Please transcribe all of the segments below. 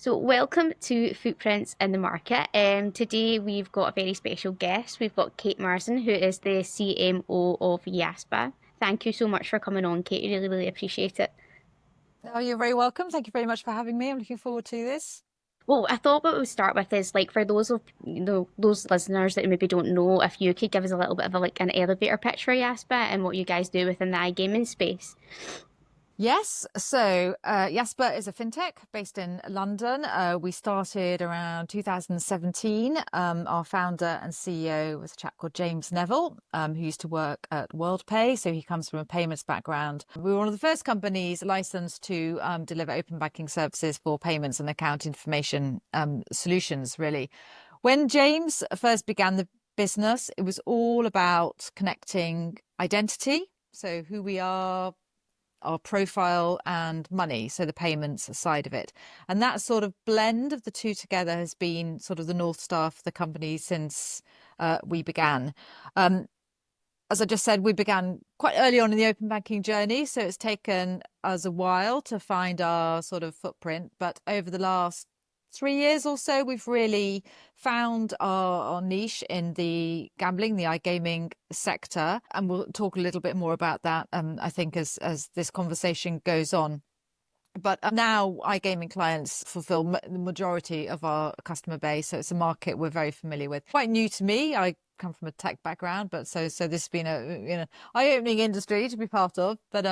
So, welcome to Footprints in the Market. Today we've got a very special guest. We've got Kate Marsden, who is the CMO of Yaspa. Thank you so much for coming on, Kate. Really, really appreciate it. Oh, you're very welcome. Thank you very much for having me. I'm looking forward to this. Well, I thought what we'd start with is like for those of those listeners that maybe don't know, if you could give us a little bit of an elevator pitch for Yaspa and what you guys do within the iGaming space. Yes, Yaspa is a fintech based in London. We started around 2017. Our founder and CEO was a chap called James Neville, who used to work at WorldPay. So he comes from a payments background. We were one of the first companies licensed to deliver open banking services for payments and account information solutions, really. When James first began the business, it was all about connecting identity. So who we are, our profile and money, so the payments side of it. And that sort of blend of the two together has been sort of the North Star for the company since we began. As I just said, we began quite early on in the open banking journey, so it's taken us a while to find our sort of footprint. But over the last 3 years or so, we've really found our niche in the gambling, the iGaming sector. And we'll talk a little bit more about that, I think, as this conversation goes on. But now iGaming clients fulfill the majority of our customer base. So it's a market we're very familiar with. Quite new to me. I come from a tech background, but so this has been a eye-opening industry to be part of. But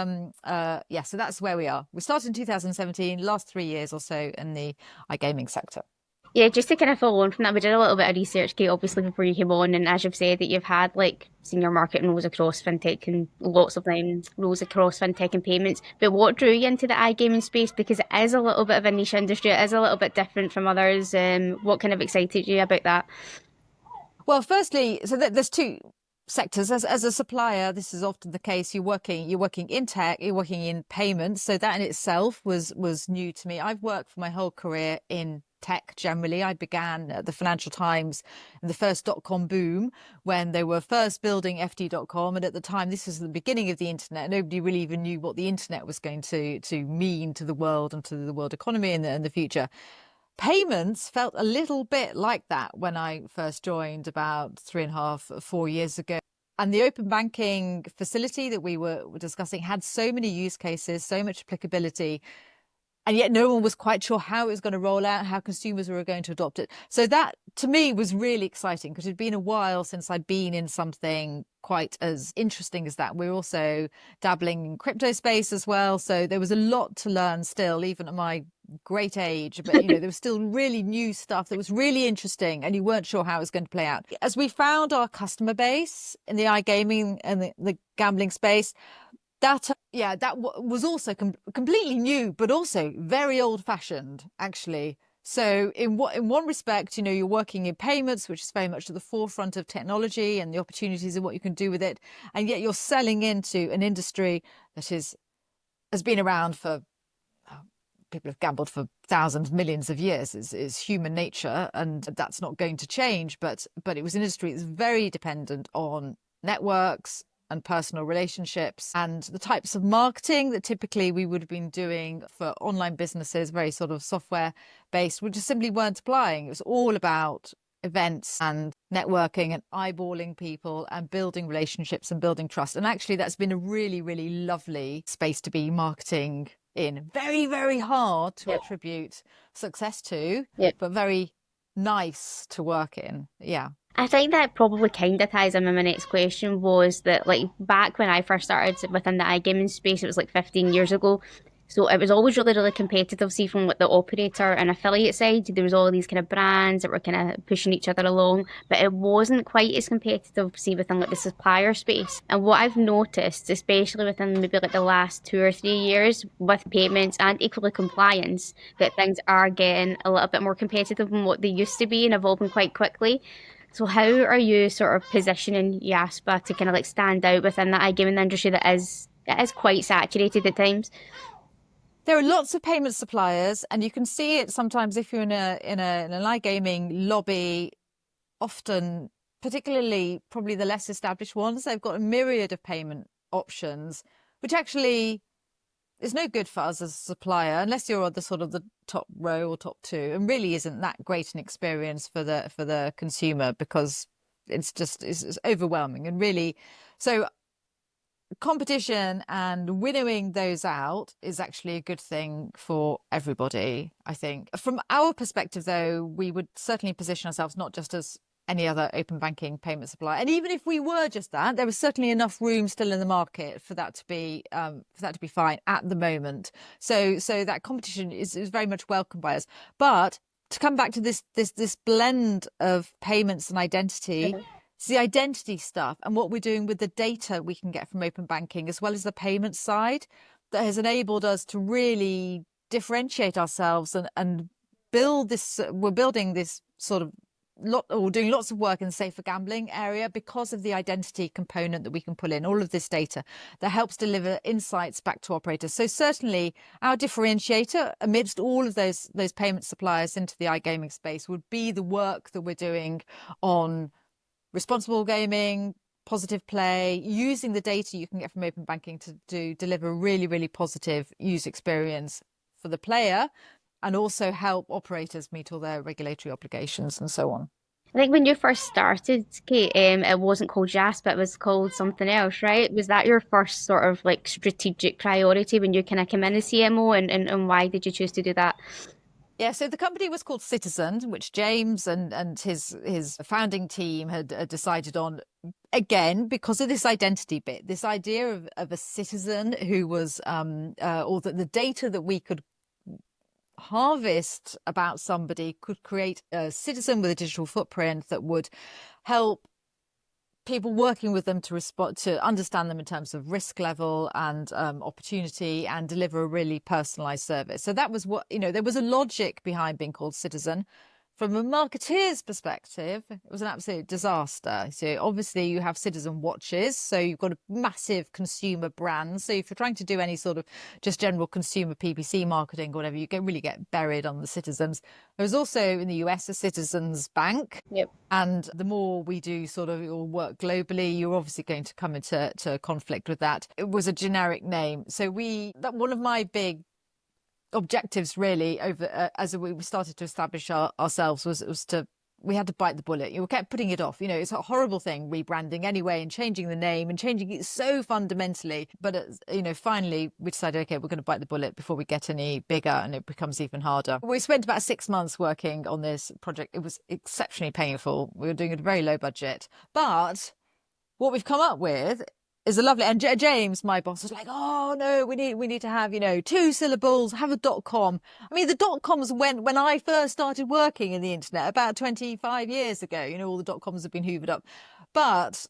yeah, so that's where we are. We started in 2017, last 3 years or so in the iGaming sector. Yeah, just to kind of follow on from that, we did a little bit of research, Kate, obviously before you came on, and as you've said, that you've had like senior marketing roles across fintech and lots of them roles across fintech and payments. But what drew you into the iGaming space? Because it is a little bit of a niche industry, it is a little bit different from others. What kind of excited you about that? Well, firstly, so there's two sectors. As a supplier, this is often the case. You're working in tech, you're working in payments. So that in itself was new to me. I've worked for my whole career in tech generally. I began at the Financial Times in the first dot-com boom when they were first building FT.com. And at the time, this was the beginning of the internet. Nobody really even knew what the internet was going to mean to the world and to the world economy in the future. Payments felt a little bit like that when I first joined about 3.5, 4 years ago. And the open banking facility that we were discussing had so many use cases, so much applicability, and yet no one was quite sure how it was going to roll out, how consumers were going to adopt it. So that, to me, was really exciting because it'd been a while since I'd been in something quite as interesting as that. We're also dabbling in crypto space as well. So there was a lot to learn still, even at my great age. But, there was still really new stuff that was really interesting and you weren't sure how it was going to play out. As we found our customer base in the iGaming and the gambling space, that was also completely new, but also very old-fashioned, actually. So in one respect, you're working in payments, which is very much at the forefront of technology and the opportunities of what you can do with it, and yet you're selling into an industry that has been around for people have gambled for thousands, millions of years is human nature, and that's not going to change. But it was an industry that's very dependent on networks and personal relationships and the types of marketing that typically we would have been doing for online businesses, very sort of software based, we just simply weren't applying. It was all about events and networking and eyeballing people and building relationships and building trust. And actually that's been a really, really lovely space to be marketing in. Very, very hard to attribute success to, but very nice to work in. Yeah. I think that probably kind of ties in with my next question was that, like, back when I first started within the iGaming space, it was like 15 years ago. So it was always really, really competitive. See, from like the operator and affiliate side, there was all these kind of brands that were kind of pushing each other along, but it wasn't quite as competitive, see, within like the supplier space. And what I've noticed, especially within maybe like the last 2 or 3 years with payments and equally compliance, that things are getting a little bit more competitive than what they used to be and evolving quite quickly. So how are you sort of positioning Yaspa to kind of like stand out within that iGaming industry that is quite saturated at times? There are lots of payment suppliers, and you can see it sometimes if you're in an iGaming lobby. Often, particularly probably the less established ones, they've got a myriad of payment options, which actually it's no good for us as a supplier unless you're on the sort of the top row or top two, and really isn't that great an experience for the consumer, because it's overwhelming. And really, so competition and winnowing those out is actually a good thing for everybody, I think. From our perspective, though, we would certainly position ourselves not just as any other open banking payment supplier, and even if we were just that, there was certainly enough room still in the market for that to be fine at the moment. So that competition is very much welcomed by us. But to come back to this blend of payments and identity, it's the identity stuff and what we're doing with the data we can get from open banking, as well as the payment side, that has enabled us to really differentiate ourselves and build this. We're building this sort of doing lots of work in the safer gambling area because of the identity component that we can pull in all of this data that helps deliver insights back to operators. So certainly our differentiator amidst all of those payment suppliers into the iGaming space would be the work that we're doing on responsible gaming, positive play, using the data you can get from open banking to deliver a really, really positive user experience for the player, and also help operators meet all their regulatory obligations and so on. I think when you first started, Kate, it wasn't called Yaspa, it was called something else, right? Was that your first sort of like strategic priority when you kind of came in as CMO, and why did you choose to do that? Yeah, so the company was called Citizen, which James and his founding team had decided on, again, because of this identity bit, this idea of a citizen who was, or that the data that we could harvest about somebody could create a citizen with a digital footprint that would help people working with them to respond, to understand them in terms of risk level and opportunity, and deliver a really personalized service. So that was what, there was a logic behind being called Citizen. From a marketeer's perspective, it was an absolute disaster. So obviously you have citizen watches, so you've got a massive consumer brand. So if you're trying to do any sort of just general consumer PPC marketing or whatever, you really get buried on the citizens. There was also in the US a Citizens Bank. Yep. And the more we do sort of work globally, you're obviously going to come into conflict with that. It was a generic name. So one of my big objectives really over as we started to establish ourselves was we had to bite the bullet. We kept putting it off. It's a horrible thing, rebranding anyway, and changing the name and changing it so fundamentally. But finally we decided, okay, we're going to bite the bullet before we get any bigger and it becomes even harder. We spent about 6 months working on this project. It was exceptionally painful. We were doing it at a very low budget, but what we've come up with is a lovely, and James, my boss, was like, oh no, we need to have 2 syllables, have a .com. I mean, the .coms when I first started working in the internet about 25 years ago, all the .coms have been hoovered up, but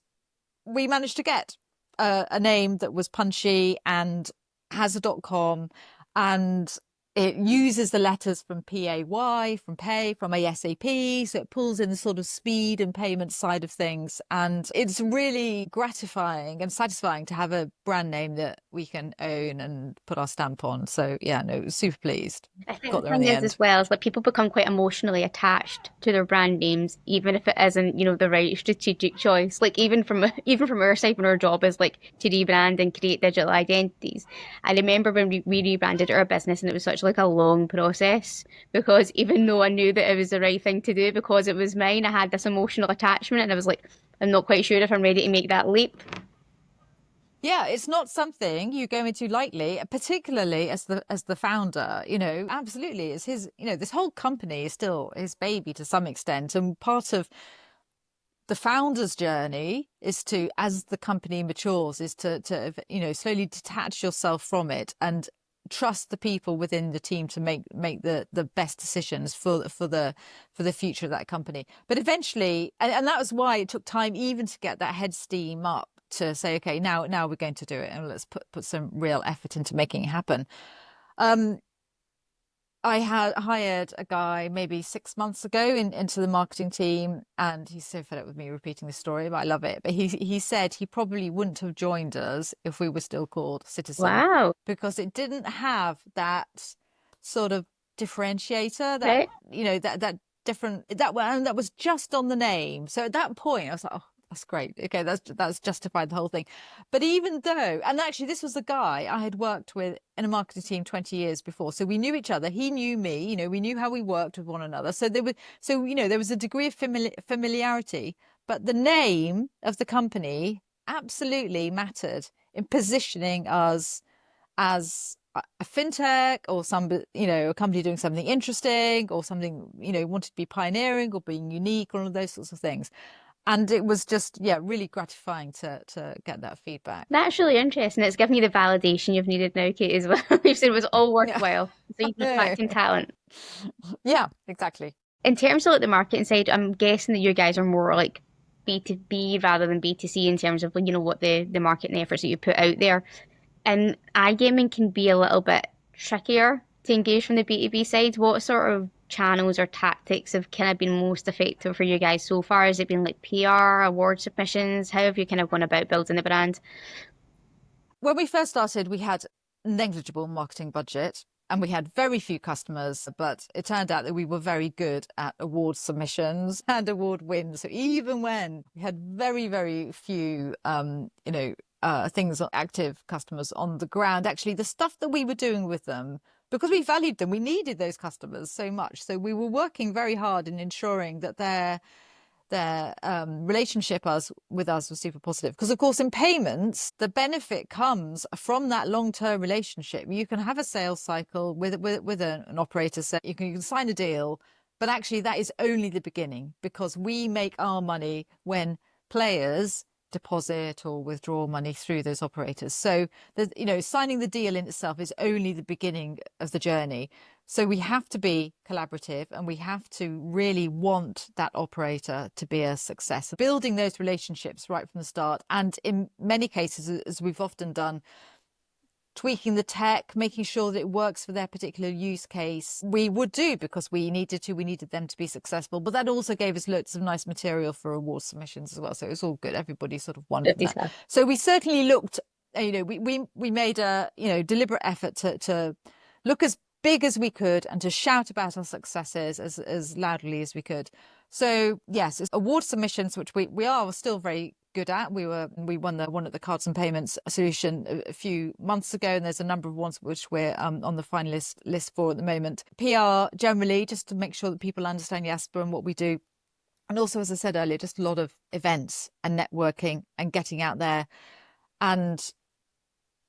we managed to get a name that was punchy and has a .com, and it uses the letters from PAY, from pay, from ASAP. So it pulls in the sort of speed and payment side of things. And it's really gratifying and satisfying to have a brand name that we can own and put our stamp on. So yeah, no, super pleased. I think Got the there in thing the is end. as well is like people become quite emotionally attached to their brand names, even if it isn't, the right strategic choice. Like even from our side, when our job is like to rebrand and create digital identities. I remember when we rebranded our business, and it was such like a long process, because even though I knew that it was the right thing to do because it was mine, I had this emotional attachment, and I was like, I'm not quite sure if I'm ready to make that leap. Yeah, it's not something you go into lightly, particularly as the founder. Absolutely, it's his. This whole company is still his baby to some extent, and part of the founder's journey is to, as the company matures, is to slowly detach yourself from it and trust the people within the team to make the best decisions for the future of that company. But eventually, and that was why it took time even to get that head steam up to say, okay, now we're going to do it, and let's put some real effort into making it happen. I had hired a guy maybe 6 months ago into the marketing team, and he's so fed up with me repeating this story, but I love it. But he said he probably wouldn't have joined us if we were still called Citizen, Wow. because it didn't have that sort of differentiator, that Right. that different, that was just on the name. So at that point I was like, oh, That's great. Okay, that's justified the whole thing. But even though, and actually this was the guy I had worked with in a marketing team 20 years before. So we knew each other. He knew me, we knew how we worked with one another. So there was a degree of familiarity, but the name of the company absolutely mattered in positioning us as a fintech or a company doing something interesting or something, wanted to be pioneering or being unique, all of those sorts of things. And it was just, really gratifying to get that feedback. That's really interesting. It's given you the validation you've needed now, Kate, as well. You've said it was all Yeah. worthwhile. So you've been attracting talent. Yeah, exactly. In terms of like the marketing side, I'm guessing that you guys are more like B2B rather than B2C in terms of what the marketing efforts that you put out there. And iGaming can be a little bit trickier to engage from the B2B side. What sort of channels or tactics have kind of been most effective for you guys so far? Has it been like PR, award submissions? How have you kind of gone about building the brand? When we first started, we had negligible marketing budget and we had very few customers, but it turned out that we were very good at award submissions and award wins. So even when we had very, very few, active customers on the ground, actually the stuff that we were doing with them, because we valued them, we needed those customers so much. So we were working very hard in ensuring that their relationship with us was super positive. Because of course in payments, the benefit comes from that long-term relationship. You can have a sales cycle with an operator, so you can sign a deal, but actually that is only the beginning, because we make our money when players deposit or withdraw money through those operators. So signing the deal in itself is only the beginning of the journey. So we have to be collaborative and we have to really want that operator to be a success. Building those relationships right from the start, and in many cases, as we've often done, tweaking the tech, making sure that it works for their particular use case. We would do, because we needed them to be successful. But that also gave us loads of nice material for award submissions as well. So it was all good. Everybody sort of won from that. So we certainly looked, we made a deliberate effort to look as big as we could and to shout about our successes as loudly as we could. So yes, it's award submissions, which we are still very good at. We won the one at the Cards and Payments Solution a few months ago, and there's a number of ones which we're on the finalist list for at the moment. PR generally, just to make sure that people understand Yaspa and what we do. And also, as I said earlier, just a lot of events and networking and getting out there. And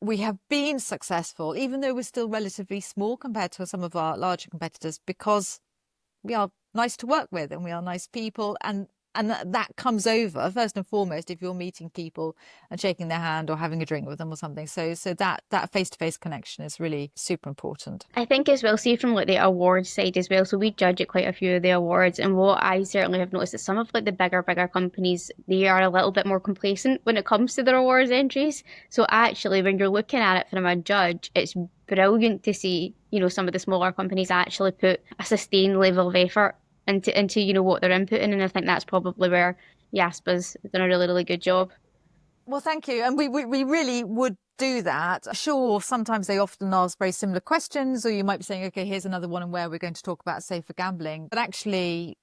we have been successful, even though we're still relatively small compared to some of our larger competitors, because we are nice to work with and we are nice people, and that comes over first and foremost if you're meeting people and shaking their hand or having a drink with them or something. So that face-to-face connection is really super important. I think as well, see from like the awards side as well. So we judge at quite a few of the awards, and what I certainly have noticed is some of like the bigger companies, they are a little bit more complacent when it comes to their awards entries. So actually, when you're looking at it from a judge, it's brilliant to see some of the smaller companies actually put a sustained level of effort into what they're inputting, and I think that's probably where Yaspa's done a really, really good job. Well, thank you. And we really would do that. Sure, sometimes they often ask very similar questions, or you might be saying, okay, here's another one and where we're going to talk about safer gambling. But actually,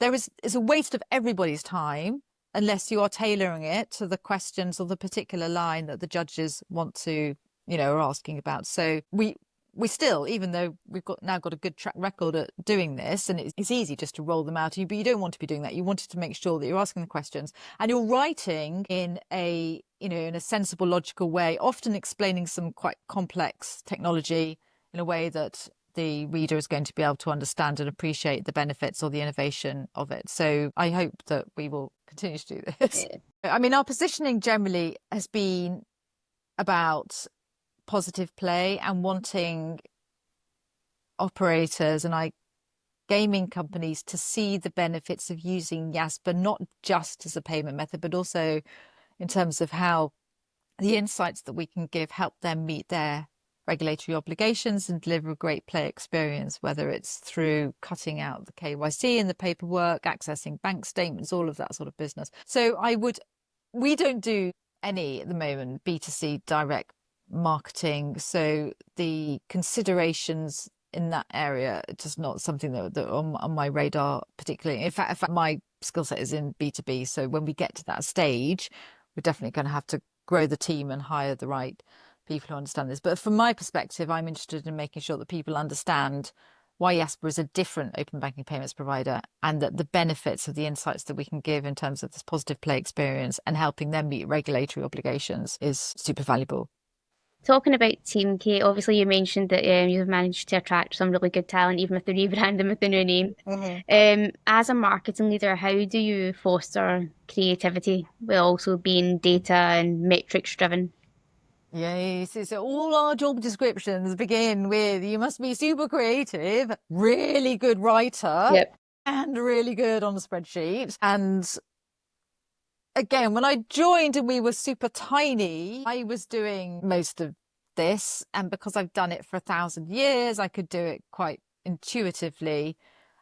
it's a waste of everybody's time unless you are tailoring it to the questions or the particular line that the judges want to, are asking about. So we still, even though we've now got a good track record at doing this, and it's easy just to roll them out, but you don't want to be doing that. You wanted to make sure that you're asking the questions and you're writing in a sensible, logical way, often explaining some quite complex technology in a way that the reader is going to be able to understand and appreciate the benefits or the innovation of it. So I hope that we will continue to do this. Yeah. I mean, our positioning generally has been about positive play and wanting operators and gaming companies to see the benefits of using Yaspa, not just as a payment method, but also in terms of how the insights that we can give help them meet their regulatory obligations and deliver a great play experience, whether it's through cutting out the KYC and the paperwork, accessing bank statements, all of that sort of business. So we don't do any at the moment B2C direct marketing, so the considerations in that area are just not something that on my radar particularly. In fact, my skill set is in B2B. So when we get to that stage, we're definitely going to have to grow the team and hire the right people who understand this. But from my perspective, I'm interested in making sure that people understand why Yaspa is a different open banking payments provider, and that the benefits of the insights that we can give in terms of this positive play experience and helping them meet regulatory obligations is super valuable. Talking about Team Kate, obviously you mentioned that you've managed to attract some really good talent, even with the rebranding with the new name. As a marketing leader, how do you foster creativity while also being data and metrics driven? Yes, so all our job descriptions begin with you must be super creative, really good writer, Yep. and really good on a spreadsheet. And again, when I joined and we were super tiny, I was doing most of this. And because I've done it for 1,000 years, I could do it quite intuitively.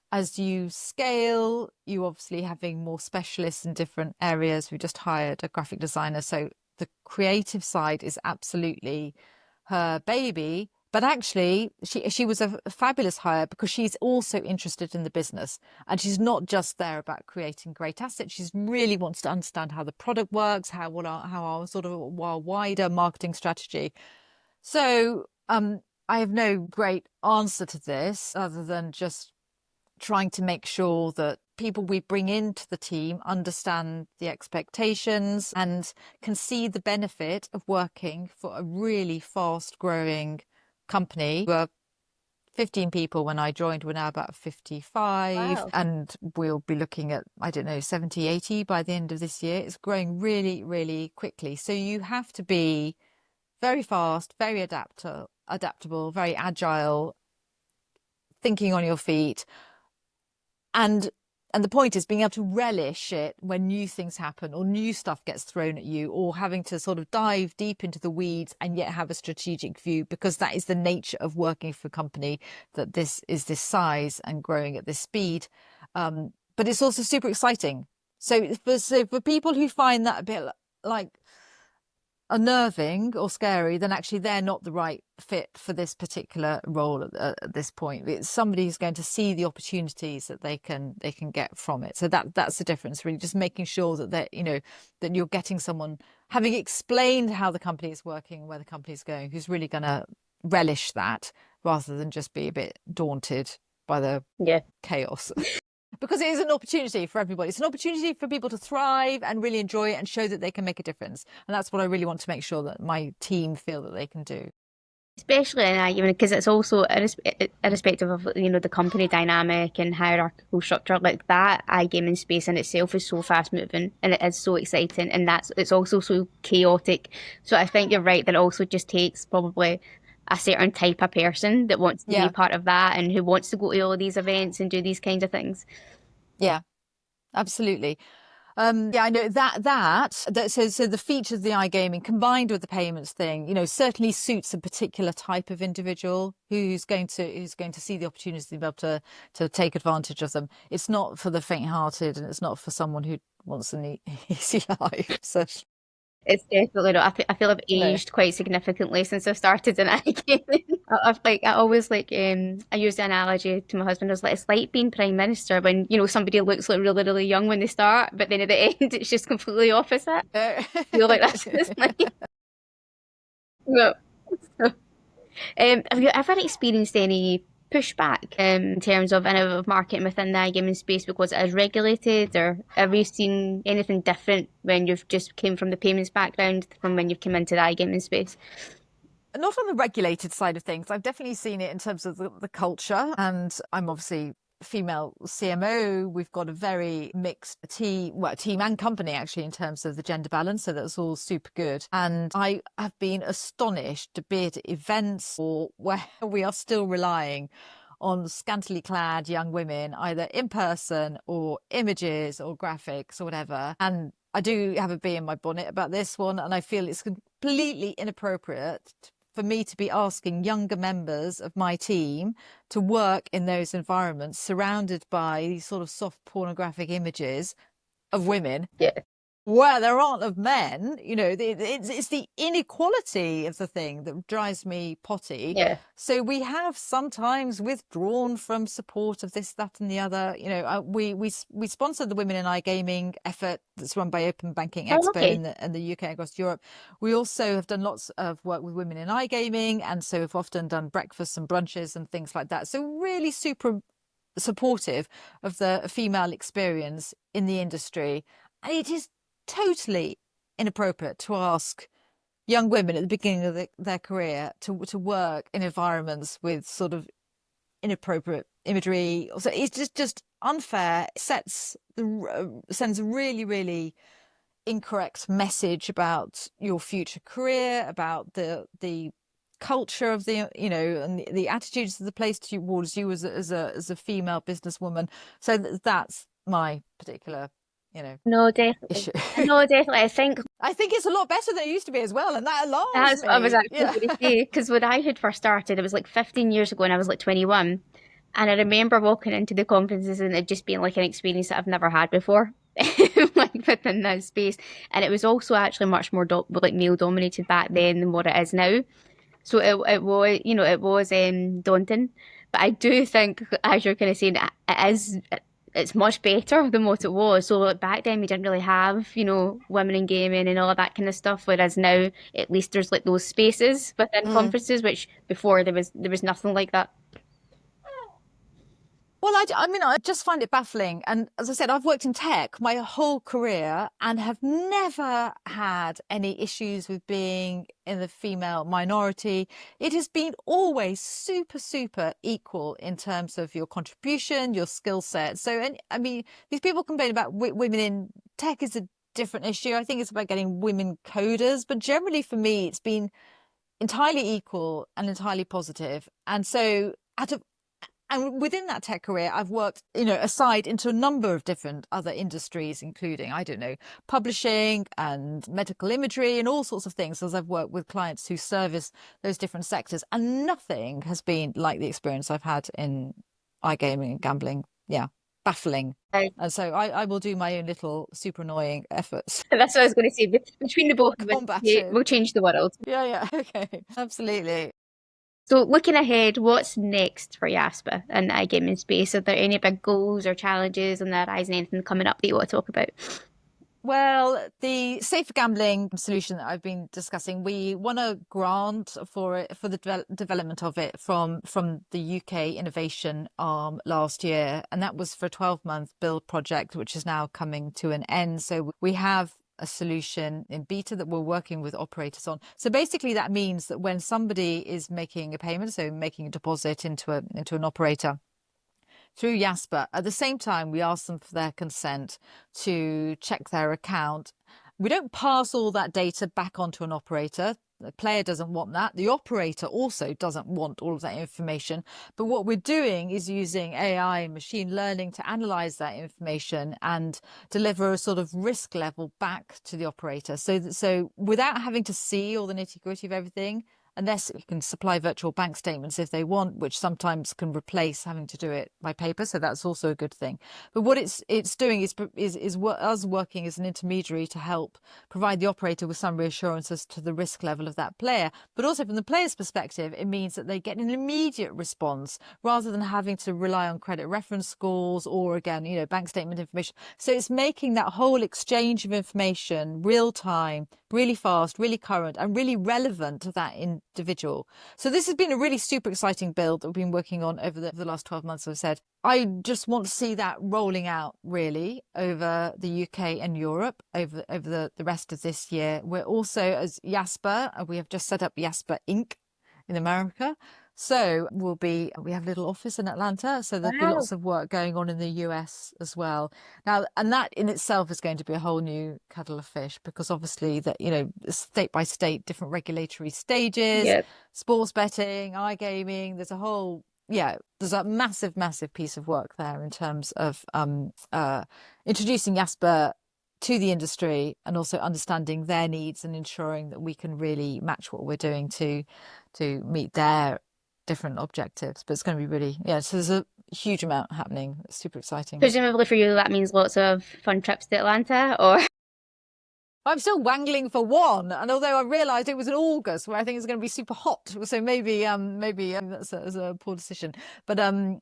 As you scale, you obviously having more specialists in different areas. We just hired a graphic designer. So the creative side is absolutely her baby. But actually, she was a fabulous hire because she's also interested in the business. And she's not just there about creating great assets. She really wants to understand how the product works, how our sort of our wider marketing strategy. So I have no great answer to this other than just trying to make sure that people we bring into the team understand the expectations and can see the benefit of working for a really fast growing company. We were 15 people when I joined. We're now about 55. Wow. And we'll be looking at, I don't know, 70, 80 by the end of this year. It's growing really, really quickly. So you have to be very fast, very adaptable, very agile, thinking on your feet. And the point is being able to relish it when new things happen or new stuff gets thrown at you, or having to sort of dive deep into the weeds and yet have a strategic view, because that is the nature of working for a company that this is this size and growing at this speed. But it's also super exciting. So for people who find that a bit like unnerving or scary, then actually they're not the right fit for this particular role at this point. It's somebody who's going to see the opportunities that they can get from it. So that's the difference, really, just making sure that that you're getting someone having explained how the company is working, where the company is going, who's really going to relish that rather than just be a bit daunted by the chaos. Because it is an opportunity for everybody. It's an opportunity for people to thrive and really enjoy it and show that they can make a difference. And that's what I really want to make sure that my team feel that they can do. Especially in iGaming, because it's also irrespective of the company dynamic and hierarchical structure, like that iGaming space in itself is so fast moving and it is so exciting, and it's also so chaotic. So I think you're right that it also just takes probably a certain type of person that wants to be part of that and who wants to go to all of these events and do these kinds of things. Yeah, absolutely. I know so the features of the iGaming combined with the payments thing, certainly suits a particular type of individual who's going to see the opportunity to be able to take advantage of them. It's not for the faint-hearted, and it's not for someone who wants an easy life. So it's definitely not. I feel I've aged quite significantly since I started in iGaming. I always I use the analogy to my husband. I was like, it's like being prime minister when somebody looks like really really young when they start, but then at the end it's just completely opposite. I feel like that's what it's like. No. Have you ever experienced any pushback in terms of innovative marketing within the iGaming space because it is regulated, or have you seen anything different when you've just came from the payments background from when you've come into the iGaming space? Not on the regulated side of things. I've definitely seen it in terms of the culture, and I'm obviously female CMO. We've got a very mixed team and company actually in terms of the gender balance, so that's all super good. And I have been astonished to be at events or where we are still relying on scantily clad young women, either in person or images or graphics or whatever. And I do have a bee in my bonnet about this one, and I feel it's completely inappropriate for me to be asking younger members of my team to work in those environments surrounded by these sort of soft pornographic images of women. Yeah. where there aren't of men, it's the inequality of the thing that drives me potty. Yeah. So we have sometimes withdrawn from support of this, that, and the other. We sponsored the Women in iGaming effort that's run by Open Banking Oh, Expo okay. in the UK across Europe. We also have done lots of work with women in iGaming, and so we've often done breakfasts and brunches and things like that. So really super supportive of the female experience in the industry. And it is totally inappropriate to ask young women at the beginning of their career to work in environments with sort of inappropriate imagery. So it's just unfair. It sends a really, really incorrect message about your future career, about the culture of and the attitudes of the place towards you as a female businesswoman. So that's my particular No, definitely. issue. No, definitely. I think it's a lot better than it used to be as well, and that alarms That's what I was me. actually Yeah. going to say. Because when I had first started, it was like 15 years ago and I was like 21. And I remember walking into the conferences and it just being like an experience that I've never had before, like within that space. And it was also actually much more like male dominated back then than what it is now. So it was, it was daunting. But I do think, as you're kind of saying, it's much better than what it was. So like, back then we didn't really have, women in gaming and all of that kind of stuff. Whereas now, at least there's like those spaces within Mm. conferences, which before there was nothing like that. Well, I mean, I just find it baffling. And as I said, I've worked in tech my whole career and have never had any issues with being in the female minority. It has been always super, super equal in terms of your contribution, your skill set. So, and I mean, these people complain about women in tech is a different issue. I think it's about getting women coders, but generally for me, it's been entirely equal and entirely positive. And so and within that tech career, I've worked, aside into a number of different other industries, including, I don't know, publishing and medical imagery and all sorts of things, as I've worked with clients who service those different sectors. And nothing has been like the experience I've had in iGaming and gambling. Yeah, baffling. Right. And so I will do my own little super annoying efforts That's what I was going to say. Between the both to of us, combat it. we'll change the world. Yeah, okay, absolutely. So, looking ahead, what's next for Yaspa in the iGaming space? Are there any big goals or challenges on the horizon? Anything coming up that you want to talk about? Well, the safer gambling solution that I've been discussing, we won a grant for it for the development of it from the UK innovation arm last year, and that was for a 12-month build project, which is now coming to an end. So we have a solution in beta that we're working with operators on. So basically, that means that when somebody is making a payment, so making a deposit into an operator through Yaspa. At the same time, we ask them for their consent to check their account. We don't pass all that data back onto an operator. The player doesn't want that. The operator also doesn't want all of that information. But what we're doing is using AI and machine learning to analyze that information and deliver a sort of risk level back to the operator. So without having to see all the nitty gritty of everything, unless you can supply virtual bank statements if they want, which sometimes can replace having to do it by paper. So that's also a good thing. But what it's doing is us working as an intermediary to help provide the operator with some reassurance as to the risk level of that player. But also from the player's perspective, it means that they get an immediate response rather than having to rely on credit reference scores or, again, bank statement information. So it's making that whole exchange of information real time, really fast, really current, and really relevant to that individual. So this has been a really super exciting build that we've been working on over the last 12 months, as I said. I just want to see that rolling out really over the UK and Europe over the rest of this year. We're also, as Yaspa, we have just set up Yaspa Inc. in America. So we have a little office in Atlanta. So there'll be Wow. lots of work going on in the US as well. Now, and that in itself is going to be a whole new kettle of fish, because obviously that, state by state, different regulatory stages, Yeah. sports betting, iGaming, there's a massive, massive piece of work there in terms of introducing Yaspa to the industry and also understanding their needs and ensuring that we can really match what we're doing to meet their different objectives. But it's going to be really, so there's a huge amount happening. It's super exciting. Presumably for you, that means lots of fun trips to Atlanta, or I'm still wangling for one, and although I realised it was in August, where I think it's going to be super hot, so maybe that's a poor decision. But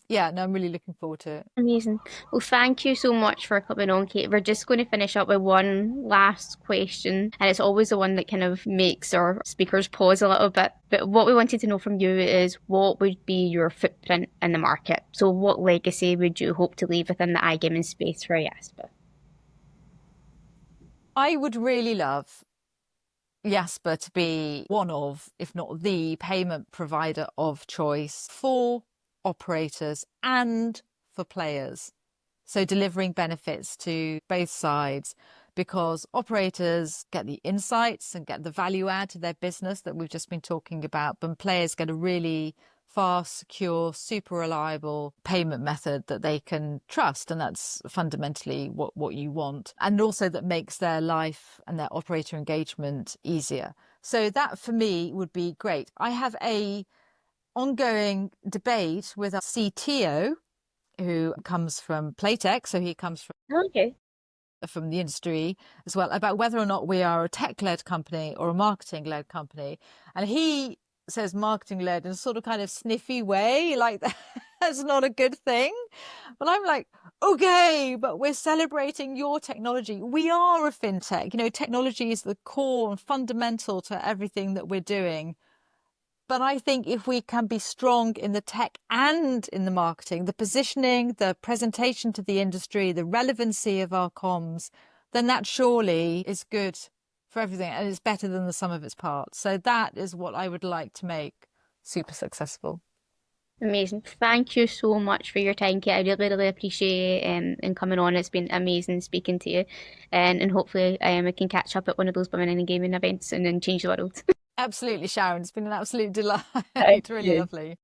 yeah, no, I'm really looking forward to it. Amazing. Well, thank you so much for coming on, Kate. We're just going to finish up with one last question, and it's always the one that kind of makes our speakers pause a little bit. But what we wanted to know from you is what would be your footprint in the market? So, what legacy would you hope to leave within the iGaming space for Yaspa? I would really love Yaspa to be one of, if not the payment provider of choice for operators and for players. So delivering benefits to both sides, because operators get the insights and get the value add to their business that we've just been talking about, but players get a really fast, secure, super reliable payment method that they can trust. And that's fundamentally what you want. And also that makes their life and their operator engagement easier. So that for me would be great. I have a ongoing debate with a CTO who comes from Playtech. So he comes Okay. from the industry as well, about whether or not we are a tech-led company or a marketing-led company. And he says marketing-led in a sort of kind of sniffy way, like that's not a good thing. But I'm like, okay, but we're celebrating your technology. We are a fintech. You know, technology is the core and fundamental to everything that we're doing. But I think if we can be strong in the tech and in the marketing, the positioning, the presentation to the industry, the relevancy of our comms, then that surely is good for everything, and it's better than the sum of its parts. So that is what I would like to make super successful. Amazing. Thank you so much for your time, Kate. I really, really appreciate and coming on. It's been amazing speaking to you. And hopefully we can catch up at one of those women in gaming events and then change the world. Absolutely, Sharon. It's been an absolute delight. Thank Really you. lovely.